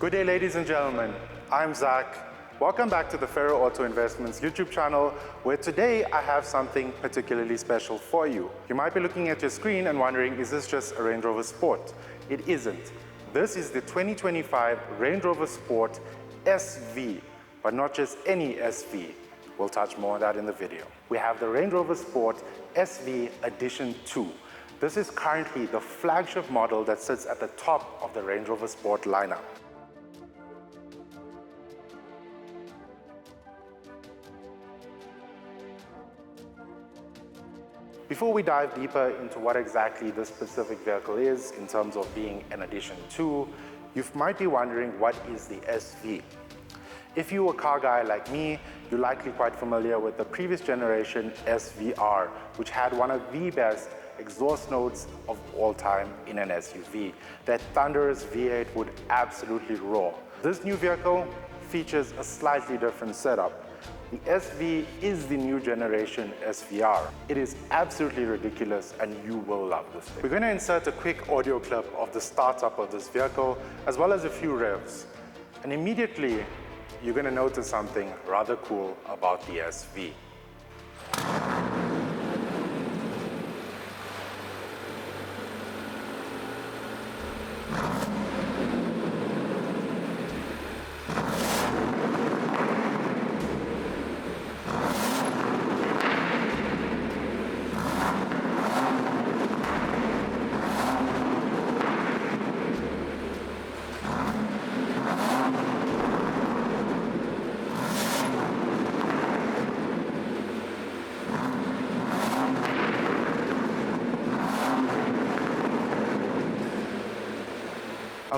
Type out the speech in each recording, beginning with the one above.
Good day, ladies and gentlemen. I'm Zach. Welcome back to the Pharoah Auto Investments YouTube channel, where today I have something particularly special for you. You might be looking at your screen and wondering, is this just a Range Rover Sport? It isn't. This is the 2025 Range Rover Sport SV, but not just any SV. We'll touch more on that in the video. We have the Range Rover Sport SV Edition 2. This is currently the flagship model that sits at the top of the Range Rover Sport lineup. Before we dive deeper into what exactly this specific vehicle is in terms of being an Edition 2, you might be wondering, what is the SV? If you're a car guy like me, you're likely quite familiar with the previous generation SVR, which had one of the best exhaust notes of all time in an SUV. That thunderous V8 would absolutely roar. This new vehicle features a slightly different setup. The SV is the new generation SVR. It is absolutely ridiculous and you will love this thing. We're going to insert a quick audio clip of the startup of this vehicle as well as a few revs. And immediately you're going to notice something rather cool about the SV.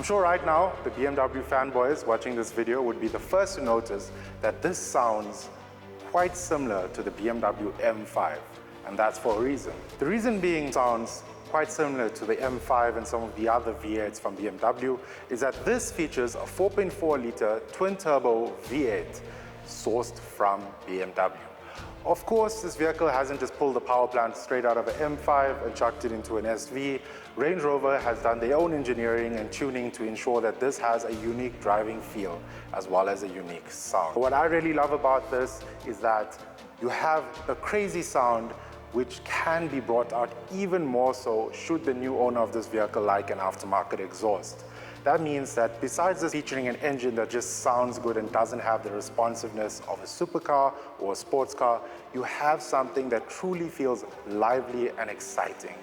I'm sure right now the BMW fanboys watching this video would be the first to notice that this sounds quite similar to the BMW M5, and that's for a reason. The reason being sounds quite similar to the M5 and some of the other V8s from BMW is that this features a 4.4-liter twin-turbo V8 sourced from BMW. Of course, this vehicle hasn't just pulled the power plant straight out of an M5 and chucked it into an SV. Range Rover has done their own engineering and tuning to ensure that this has a unique driving feel as well as a unique sound. What I really love about this is that you have a crazy sound which can be brought out even more so should the new owner of this vehicle like an aftermarket exhaust. That means that besides this featuring an engine that just sounds good and doesn't have the responsiveness of a supercar or a sports car, you have something that truly feels lively and exciting.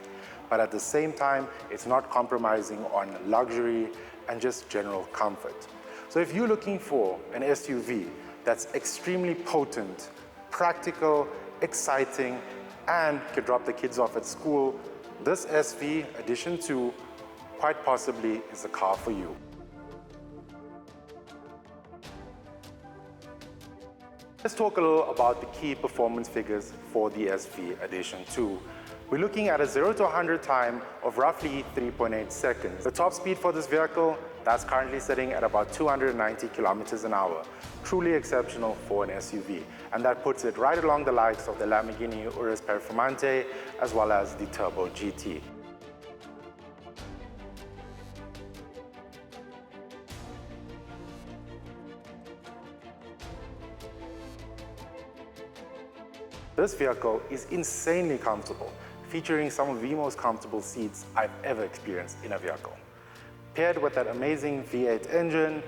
But at the same time, it's not compromising on luxury and just general comfort. So if you're looking for an SUV that's extremely potent, practical, exciting, and can drop the kids off at school, this SV Edition 2 quite possibly is the car for you. Let's talk a little about the key performance figures for the SV Edition 2. We're looking at a 0 to 100 time of roughly 3.8 seconds. The top speed for this vehicle, that's currently sitting at about 290 kilometers an hour. Truly exceptional for an SUV. And that puts it right along the likes of the Lamborghini Urus Performante as well as the Turbo GT. This vehicle is insanely comfortable, featuring some of the most comfortable seats I've ever experienced in a vehicle. Paired with that amazing V8 engine,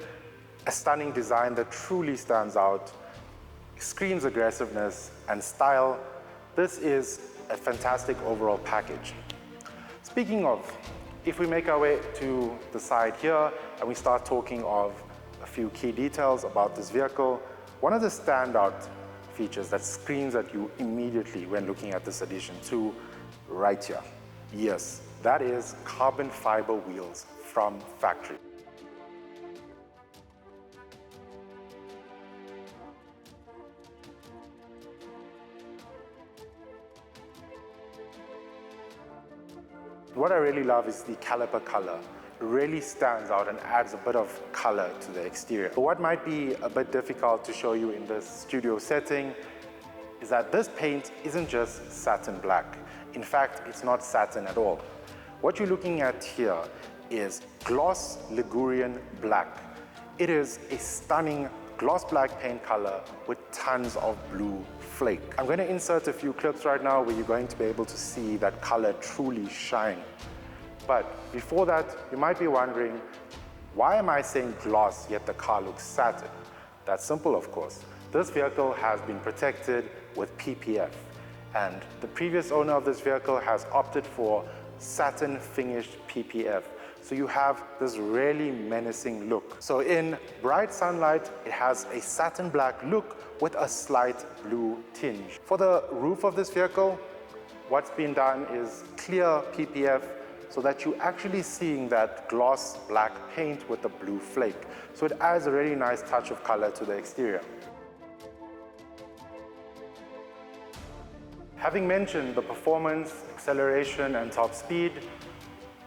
a stunning design that truly stands out, screams aggressiveness and style, this is a fantastic overall package. Speaking of, if we make our way to the side here and we start talking of a few key details about this vehicle, one of the standout features that screams at you immediately when looking at this Edition 2 right here. Yes, that is carbon fiber wheels from factory. What I really love is the caliper color. It really stands out and adds a bit of color to the exterior. But what might be a bit difficult to show you in this studio setting is that this paint isn't just satin black. In fact, it's not satin at all. What you're looking at here is gloss Ligurian black. It is a stunning gloss black paint color with tons of blue flake. I'm going to insert a few clips right now where you're going to be able to see that color truly shine. But before that, you might be wondering, why am I saying gloss yet the car looks satin? That's simple, of course. This vehicle has been protected with PPF, and the previous owner of this vehicle has opted for satin finished PPF. So you have this really menacing look. So in bright sunlight, it has a satin black look with a slight blue tinge. For the roof of this vehicle, what's been done is clear PPF so that you're actually seeing that gloss black paint with the blue flake. So it adds a really nice touch of color to the exterior. Having mentioned the performance, acceleration, and top speed,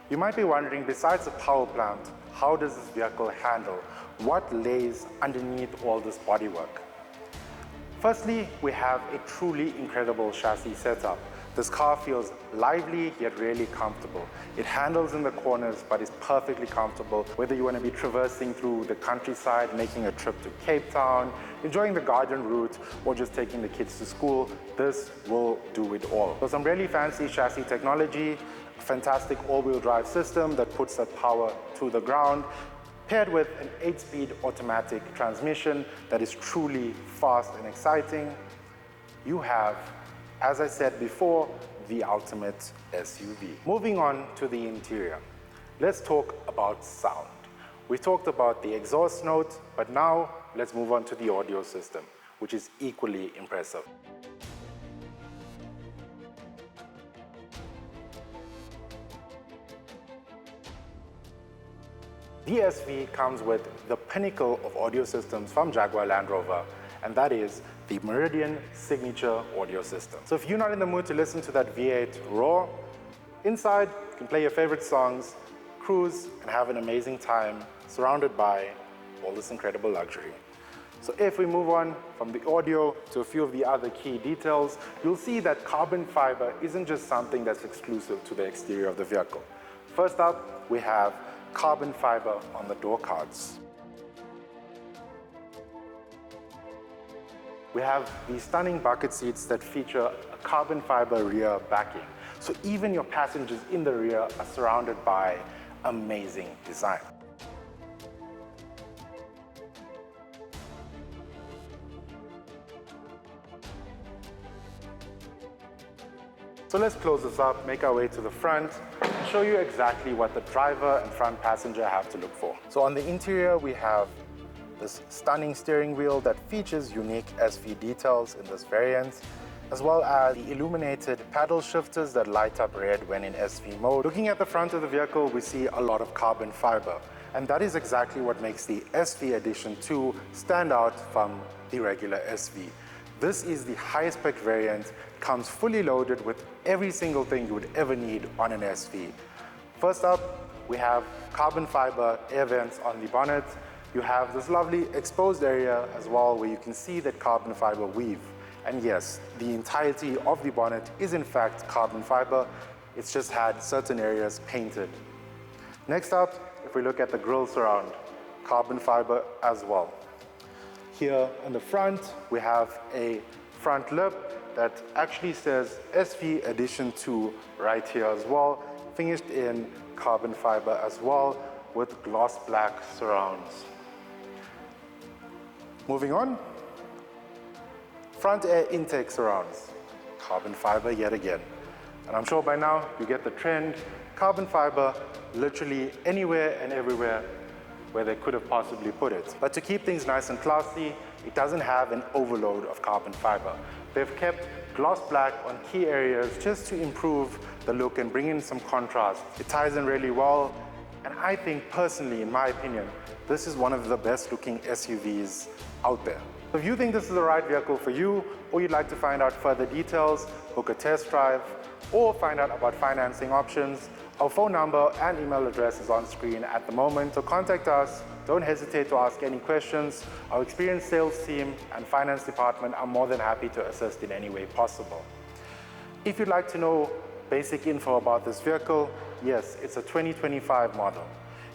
you might be wondering, besides the power plant, how does this vehicle handle? What lays underneath all this bodywork? Firstly, we have a truly incredible chassis setup. This car feels lively yet really comfortable. It handles in the corners but is perfectly comfortable, whether you want to be traversing through the countryside, making a trip to Cape Town, enjoying the garden route, or just taking the kids to school. This will do it all. So some really fancy chassis technology, a fantastic all-wheel drive system that puts that power to the ground, paired with an 8-speed automatic transmission that is truly fast and exciting. You have, as I said before, the ultimate SUV. Moving on to the interior, let's talk about sound. We talked about the exhaust note, but now let's move on to the audio system, which is equally impressive. The SV comes with the pinnacle of audio systems from Jaguar Land Rover, and that is the Meridian signature audio system. So if you're not in the mood to listen to that V8 roar, inside you can play your favorite songs, cruise, and have an amazing time surrounded by all this incredible luxury. So if we move on from the audio to a few of the other key details, you'll see that carbon fiber isn't just something that's exclusive to the exterior of the vehicle. First up, we have carbon fiber on the door cards. We have these stunning bucket seats that feature a carbon fiber rear backing. So even your passengers in the rear are surrounded by amazing design. So let's close this up, make our way to the front, and show you exactly what the driver and front passenger have to look for. So on the interior, we have this stunning steering wheel that features unique SV details in this variant, as well as the illuminated paddle shifters that light up red when in SV mode. Looking at the front of the vehicle, we see a lot of carbon fiber, and that is exactly what makes the SV Edition 2 stand out from the regular SV. This is the highest spec variant, comes fully loaded with every single thing you would ever need on an SV. First up, we have carbon fiber air vents on the bonnet. You have this lovely exposed area as well where you can see that carbon fiber weave. And yes, the entirety of the bonnet is in fact carbon fiber. It's just had certain areas painted. Next up, if we look at the grille surround, carbon fiber as well. Here in the front, we have a front lip that actually says SV Edition 2 right here as well, finished in carbon fiber as well with gloss black surrounds. Moving on, front air intake surrounds, carbon fiber yet again. And I'm sure by now you get the trend, carbon fiber literally anywhere and everywhere where they could have possibly put it. But to keep things nice and classy, it doesn't have an overload of carbon fiber. They've kept gloss black on key areas just to improve the look and bring in some contrast. It ties in really well, and I think personally, in my opinion, this is one of the best looking SUVs out there. So if you think this is the right vehicle for you, or you'd like to find out further details, book a test drive, or find out about financing options, our phone number and email address is on screen at the moment, so contact us. Don't hesitate to ask any questions. Our experienced sales team and finance department are more than happy to assist in any way possible. If you'd like to know basic info about this vehicle, yes, it's a 2025 model.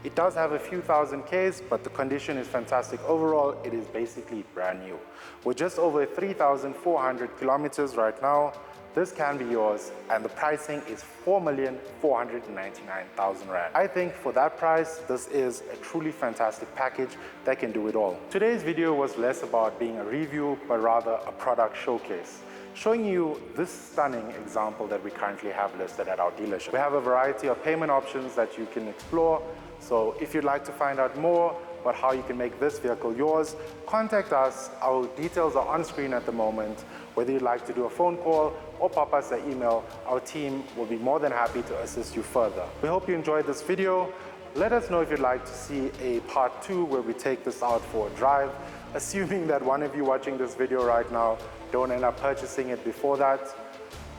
It does have a few thousand Ks, but the condition is fantastic. Overall, it is basically brand new. We're just over 3,400 kilometers right now. This can be yours, and the pricing is 4,499,000 Rand. I think for that price, this is a truly fantastic package that can do it all. Today's video was less about being a review, but rather a product showcase, showing you this stunning example that we currently have listed at our dealership. We have a variety of payment options that you can explore, so if you'd like to find out more about how you can make this vehicle yours, contact us. Our details are on screen at the moment. Whether you'd like to do a phone call or pop us an email, our team will be more than happy to assist you further. We hope you enjoyed this video. Let us know if you'd like to see a part 2 where we take this out for a drive, assuming that one of you watching this video right now don't end up purchasing it before that.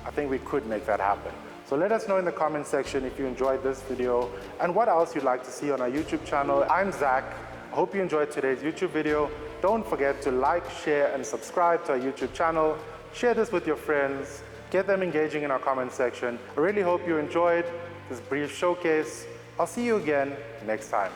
I think we could make that happen. So let us know in the comment section if you enjoyed this video and what else you'd like to see on our YouTube channel. I'm Zach. I hope you enjoyed today's YouTube video. Don't forget to like, share, and subscribe to our YouTube channel. Share this with your friends. Get them engaging in our comment section. I really hope you enjoyed this brief showcase. I'll see you again next time.